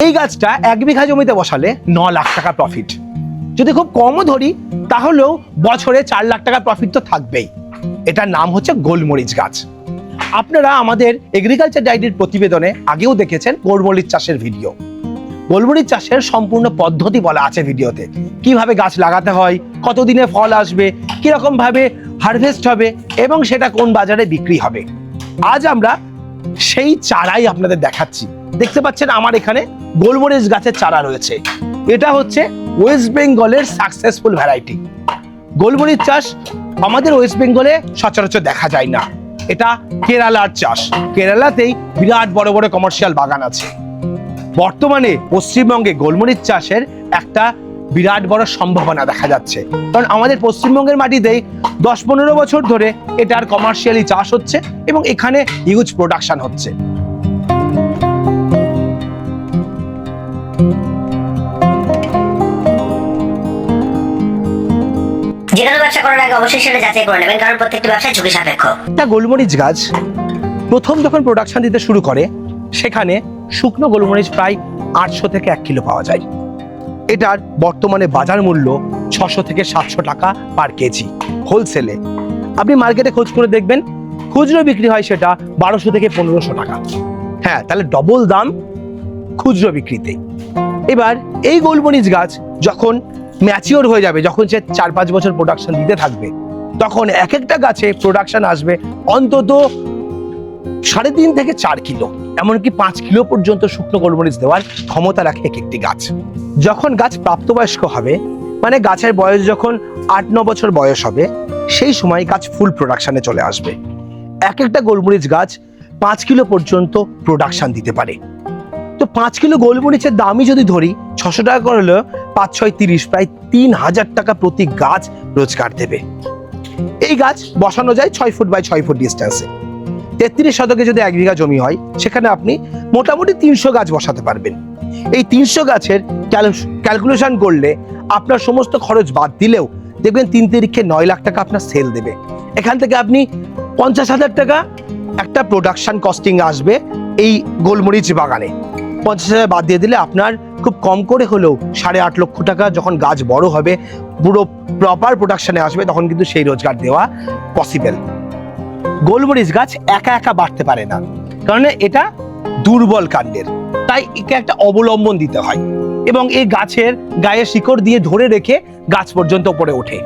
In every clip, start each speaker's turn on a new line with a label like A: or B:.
A: এই গাছটা 1 বিঘা জমিতে বসালে 9 লাখ টাকা প্রফিট। যদি খুব কমও ধরি তাহলেও বছরে 4 লাখ টাকা প্রফিট তো থাকবেই। এটার নাম হচ্ছে গোলমরিচ গাছ। আপনারা আমাদের এগ্রিকালচার ডায়েরির প্রতিবেদনে আগেও দেখেছেন গোলমরিচ চাষের ভিডিও। গোলমরিচ চাষের সম্পূর্ণ পদ্ধতি বলা আছে ভিডিওতে, কিভাবে গাছ লাগাতে হয়, কতদিনে ফল আসবে, কিরকম ভাবে হারভেস্ট হবে এবং সেটা কোন বাজারে বিক্রি হবে। আজ আমরা সেই চারাই আপনাদের দেখাচ্ছি। দেখতে পাচ্ছেন আমার এখানে গোলমরিচ গাছের চারা রয়েছে। এটা হচ্ছে ওয়েস্ট বেঙ্গলের সাকসেসফুল ভ্যারাইটি। গোলমরিচ চাষ আমাদের ওয়েস্ট বেঙ্গলে সচরাচর দেখা যায় না। এটা কেরালার চাষ। কেরালাতেই বিরাট বড় বড় কমার্শিয়াল বাগান আছে। বর্তমানে পশ্চিমবঙ্গে গোলমরিচ চাষের একটা বিরাট বড় সম্ভাবনা দেখা যাচ্ছে, কারণ আমাদের পশ্চিমবঙ্গের মাটিতেই 10-15 বছর ধরে এটার কমার্শিয়ালি চাষ হচ্ছে এবং এখানে হিউজ প্রোডাকশন হচ্ছে।
B: যে কোনো ব্যবসা করার আগে অবশ্যই সেটা যাচাই করে নেবেন, কারণ প্রত্যেকটা ব্যবসা ঝুঁকি সাপেক্ষ।
A: একটা গোলমরিচ গাছ প্রথম যখন প্রোডাকশন দিতে শুরু করে সেখানে শুকনো গোলমরিচ প্রায় 800 থেকে 1 কিলো পাওয়া যায়। এটার বর্তমানে বাজার মূল্য 600 থেকে 700 টাকা পার কেজি হোলসেলে। আপনি মার্কেটে খোঁজ করে দেখবেন, খুচরো বিক্রি হয় সেটা 1200 থেকে 1500 টাকা। হ্যাঁ, তাহলে ডবল দাম খুচরো বিক্রিতে। এবার এই গোলমরিচ গাছ যখন ম্যাচিওর হয়ে যাবে, যখন সে 4-5 বছর প্রোডাকশন দিতে থাকবে, তখন এক একটা গাছে প্রোডাকশন আসবে অন্তত 3.5 থেকে 4 কিলো, এমনকি 5 কিলো পর্যন্ত শুকনো গোলমরিচ দেওয়ার ক্ষমতা রাখে এক একটি গাছ। যখন গাছ প্রাপ্তবয়স্ক হবে, মানে গাছের বয়স যখন 8-9 বছর বয়স হবে, সেই সময় গাছ ফুল প্রোডাকশনে চলে আসবে। এক একটা গোলমরিচ গাছ 5 কিলো পর্যন্ত প্রোডাকশন দিতে পারে। তো 5 কিলো গোলমরিচের দামই যদি ধরি 600 টাকা করে হলেও 5-6 30, প্রায় 3000 টাকা প্রতি গাছ রোজগার দেবে। এই গাছ বসানো যায় 6 ফুট বাই 6 ফুট ডিস্টেন্সে। 33 শতকে যদি 1 বিঘা জমি হয়, সেখানে আপনি মোটামুটি 300 গাছ বসাতে পারবেন। এই 300 গাছের ক্যালকুলেশন করলে আপনার সমস্ত খরচ বাদ দিলেও দেখবেন 3 তারিখে 9 লাখ টাকা আপনার সেল দেবে। এখান থেকে আপনি 50,000 টাকা একটা প্রোডাকশন কস্টিং আসবে এই গোলমরিচ বাগানে। 50,000 বাদ দিয়ে দিলে আপনার খুব কম করে হলেও 8.5 লক্ষ টাকা যখন গাছ বড় হবে, পুরো প্রপার প্রোডাকশনে আসবে, তখন কিন্তু সেই রোজগার দেওয়া পসিবল। গোলমরিচ গাছ একা একা বাড়তে পারে না, কারণ এটা দুর্বল কাণ্ডের, তাই একে একটা অবলম্বন দিতে হয় এবং এই গাছের গায়ে শিকড় দিয়ে ধরে রেখে গাছ পর্যন্ত উপরে ওঠে।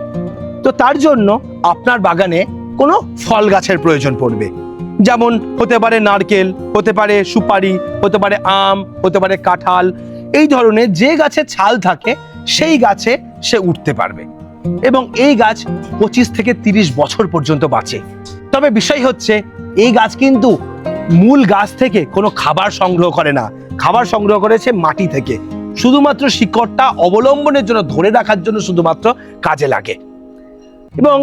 A: তো তার জন্য আপনার বাগানে কোনো ফল গাছের প্রয়োজন পড়বে, যেমন হতে পারে নারকেল, হতে পারে সুপারি, হতে পারে আম, হতে পারে কাঁঠাল। এই ধরনের যে গাছে ছাল থাকে সেই গাছে সে উঠতে পারবে এবং এই গাছ 25 থেকে 30 বছর পর্যন্ত বাঁচে। তবে বিষয় হচ্ছে এই গাছ কিন্তু মূল গাছ থেকে কোনো খাবার সংগ্রহ করে না, খাবার সংগ্রহ করেছে মাটি থেকে। শুধুমাত্র শিকড়টা অবলম্বনের জন্য, ধরে রাখার জন্য শুধুমাত্র কাজে লাগে। এবং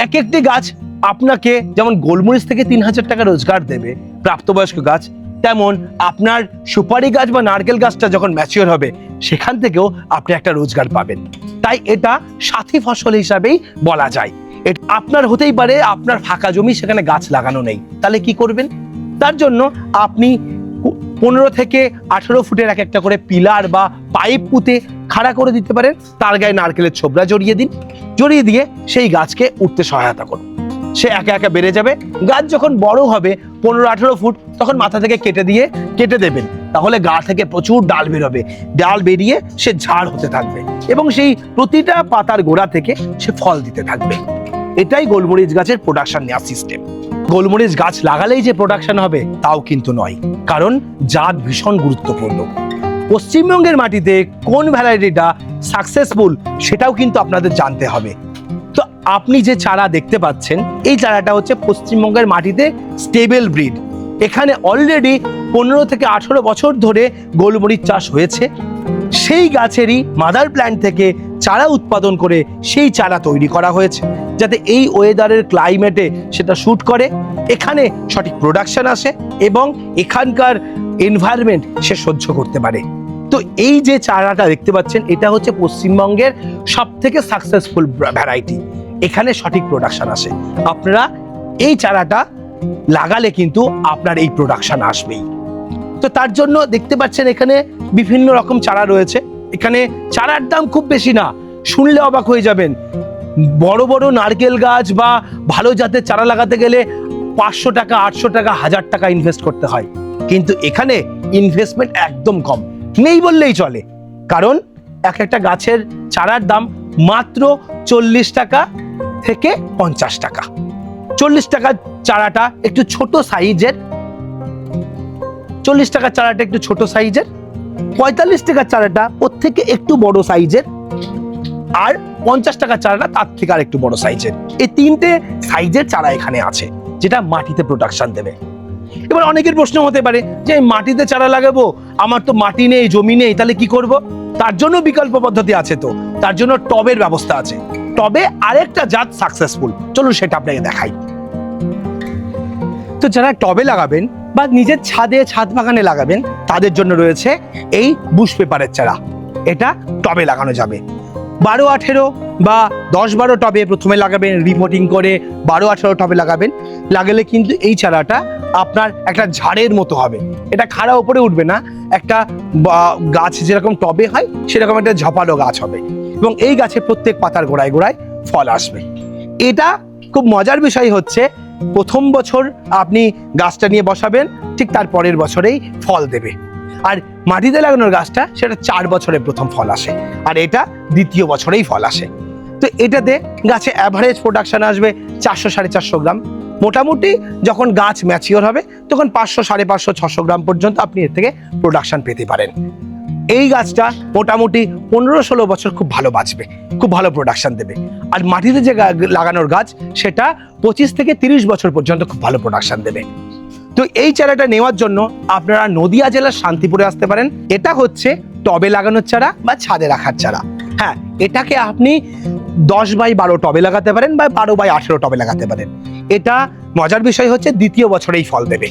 A: এক একটি গাছ আপনাকে যেমন গোলমরিচ থেকে 3000 টাকা রোজগার দেবে প্রাপ্তবয়স্ক গাছ, তেমন আপনার সুপারি গাছ বা নারকেল গাছটা যখন ম্যাচিওর হবে সেখান থেকেও আপনি একটা রোজগার পাবেন। তাই এটা সাথী ফসল হিসাবেই বলা যায়। আপনার হতেই পারে আপনার ফাঁকা জমি, সেখানে গাছ লাগানো নেই, তাহলে কি করবেন? তার জন্য আপনি 15 থেকে 18 ফুটের এক একটা করে পিলার বা পাইপ পুঁতে খাড়া করে দিতে পারেন। তার গায়ে নারকেলের ছোবড়া জড়িয়ে দিন, জড়িয়ে দিয়ে সেই গাছকে উঠতে সহায়তা করুন। সে একা একা বেড়ে যাবে। গাছ যখন বড় হবে 15-18 ফুট, তখন মাথা থেকে কেটে দেবেন, তাহলে গা থেকে প্রচুর ডাল বেরোবে। ডাল বেরিয়ে সে ঝাড় হতে থাকবে এবং সেই প্রতিটা পাতার গোড়া থেকে সে ফল দিতে থাকবে। এটাই গোলমরিচ গাছের প্রোডাকশন নেওয়ার সিস্টেম। গোলমরিচ গাছ লাগালেই যে প্রোডাকশন হবে তাও কিন্তু নয়, কারণ জাত ভীষণ গুরুত্বপূর্ণ। পশ্চিমবঙ্গের মাটিতে কোন ভ্যারাইটিটা সাকসেসফুল সেটাও কিন্তু আপনাদের জানতে হবে। তো আপনি যে চারা দেখতে পাচ্ছেন, এই চারাটা হচ্ছে পশ্চিমবঙ্গের মাটিতে স্টেবল ব্রিড। এখানে অলরেডি 15 থেকে 18 বছর ধরে গোলমরিচ চাষ হয়েছে। সেই গাছেরই মাদার প্ল্যান্ট থেকে চারা উৎপাদন করে সেই চারা তৈরি করা হয়েছে, যাতে এই ওয়েদারের ক্লাইমেটে সেটা শ্যুট করে, এখানে সঠিক প্রোডাকশন আসে এবং এখানকার এনভায়রনমেন্ট সে সহ্য করতে পারে। তো এই যে চারাটা দেখতে পাচ্ছেন, এটা হচ্ছে পশ্চিমবঙ্গের সবথেকে সাকসেসফুল ভ্যারাইটি। এখানে সঠিক প্রোডাকশন আসে। আপনারা এই চারাটা লাগালে কিন্তু আপনার এই প্রোডাকশন আসবেই। তো তার জন্য দেখতে পাচ্ছেন এখানে বিভিন্ন রকম চারা রয়েছে। এখানে চারার দাম খুব বেশি না, শুনলে অবাক হয়ে যাবেন। বড় বড় নারকেল গাছ বা ভালো জাতের চারা লাগাতে গেলে 500 টাকা, 800 টাকা, 1000 টাকা ইনভেস্ট করতে হয়, কিন্তু এখানে ইনভেস্টমেন্ট একদম কম, নেই বললেই চলে। কারণ একটা গাছের চারার দাম মাত্র 40 টাকা থেকে 50 টাকা। 40 টাকার চারাটা একটু ছোট সাইজের, 40 টাকার চারাটা একটু ছোট সাইজের, 45 টাকার চারাটা ওর থেকে একটু বড় সাইজের, আর 50 টাকার চারাটা তার থেকে আর একটু বড় সাইজের। এই 3টে সাইজের চারা এখানে আছে, যেটা মাটিতে প্রোডাকশন দেবে। এবার অনেকের প্রশ্ন হতে পারে যে মাটিতে চারা লাগাবো, আমার তো মাটি নেই, জমি নেই, তাহলে কি করব? তার জন্য বিকল্প পদ্ধতি আছে। তো তার জন্য টবের ব্যবস্থা আছে। টবে আরেকটা জাত সাকসেসফুল, চলুন সেটা আপনাকে দেখাই। তো যারা টবে লাগাবেন বা নিজের ছাদে, ছাদ বাগানে লাগাবেন, তাদের জন্য রয়েছে এই বুশ পেপারের চারা। এটা টবে লাগানো যাবে। 12-18 বা 10-12 টবে প্রথমে লাগাবেন, রিপোর্টিং করে 12-18 টবে লাগাবেন। লাগালে কিন্তু এই চারাটা আপনার একটা ঝাড়ের মতো হবে। এটা খাড়া উপরে উঠবে না, একটা গাছ যেরকম টবে হয় সেরকম একটা ঝাপালো গাছ হবে, এবং এই গাছে প্রত্যেক পাতার গোড়ায় গোড়ায় ফল আসবে। এটা খুব মজার বিষয় হচ্ছে, প্রথম বছর আপনি গাছটা নিয়ে বসাবেন, ঠিক তার পরের বছরেই ফল দেবে। আর মাটিতে লাগানোর গাছটা সেটা 4 বছরে প্রথম ফল আসে, আর এটা দ্বিতীয় বছরেই ফল আসে। তো এটাতে গাছে অ্যাভারেজ প্রোডাকশন আসবে 400-450 গ্রাম। মোটামুটি যখন গাছ ম্যাচিওর হবে তখন 500, 550, 600 গ্রাম পর্যন্ত আপনি এর থেকে প্রোডাকশন পেতে পারেন। এই গাছটা মোটামুটি 15-16 বছর খুব ভালো বাঁচবে, খুব ভালো প্রোডাকশন দেবে। আর মাটিতে যে লাগানোর গাছ সেটা 25 থেকে 30 বছর পর্যন্ত খুব ভালো প্রোডাকশন দেবে। তো এই চারাটা নেওয়ার জন্য আপনারা নদিয়া জেলার শান্তিপুরে আসতে পারেন। এটা হচ্ছে টবে লাগানোর চারা বা ছাদে রাখার চারা। হ্যাঁ, এটাকে আপনি 10x12 টবে লাগাতে পারেন বা 12x18 টবে লাগাতে পারেন। এটা মজার বিষয় হচ্ছে দ্বিতীয় বছরেই ফল দেবে।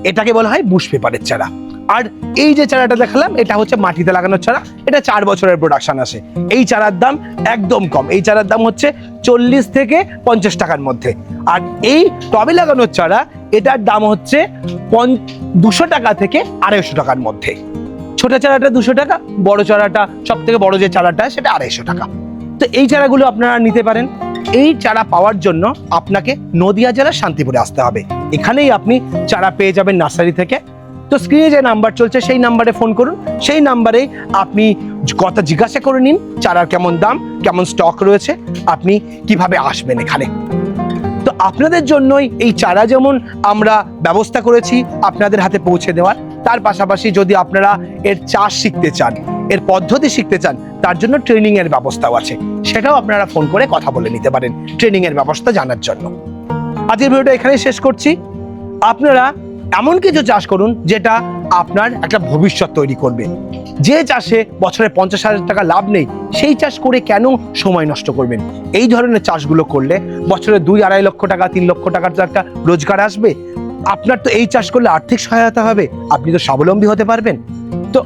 A: এটাকে বলা হয় বুশ পেপারের চারা। আর এই যে চারাটা দেখালাম এটা হচ্ছে মাটিতে লাগানোর চারা, এটা 4 বছরের প্রোডাকশন আসে। এই চারার দাম একদম কম, এই চারার দাম হচ্ছে 40 থেকে 50 টাকার মধ্যে। আর এই টবে লাগানোর চারা, এটার দাম হচ্ছে 200 টাকা থেকে 250 টাকার মধ্যে। ছোট চারাটা 200 টাকা, বড় চারাটা, সব থেকে বড় যে চারাটা সেটা 250 টাকা। তো এই চারাগুলো আপনারা নিতে পারেন। এই চারা পাওয়ার জন্য আপনাকে নদিয়া জেলার শান্তিপুরে আসতে হবে। এখানেই আপনি চারা পেয়ে যাবেন নার্সারি থেকে। তো স্ক্রিনে যে নাম্বার চলছে সেই নাম্বারে ফোন করুন, সেই নাম্বারে আপনি কথা জিজ্ঞাসা করে নিন চারার কেমন দাম, কেমন স্টক রয়েছে, আপনি কিভাবে আসবেন এখানে। তো আপনাদের জন্যই এই চারা যেমন আমরা ব্যবস্থা করেছি আপনাদের হাতে পৌঁছে দেওয়ার, তার পাশাপাশি যদি আপনারা এর চাষ শিখতে চান, এর পদ্ধতি শিখতে চান, তার জন্য ট্রেনিং এর ব্যবস্থাও আছে। সেটাও আপনারা ফোন করে কথা বলে নিতে পারেন ট্রেনিং এর ব্যবস্থা জানার জন্য। আজকের ভিডিওটা এখানে শেষ করছি। আপনারা এমন কিছু চাষ করুন যেটা আপনার একটা ভবিষ্যৎ তৈরি করবে। যে চাষে বছরে 50,000 টাকা লাভ নেই, সেই চাষ করে কেন সময় নষ্ট করবেন? এই ধরনের চাষগুলো করলে বছরে 2-2.5 লক্ষ টাকা, 3 লক্ষ টাকার তো একটা রোজগার আসবে। আপনার তো এই চাষ করলে আর্থিক সহায়তা হবে, আপনি তো স্বাবলম্বী হতে পারবেন। তো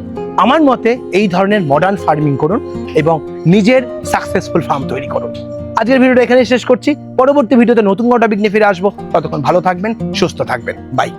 A: আমার মতে এই ধরনের মডার্ন ফার্মিং করুন এবং নিজের সাকসেসফুল ফার্ম তৈরি করুন। আজকের ভিডিওটা এখানেই শেষ করছি। পরবর্তী ভিডিওতে নতুন কোনো টপিক নিয়ে ফিরে আসবো। ততক্ষণ ভালো থাকবেন, সুস্থ থাকবেন। বাই।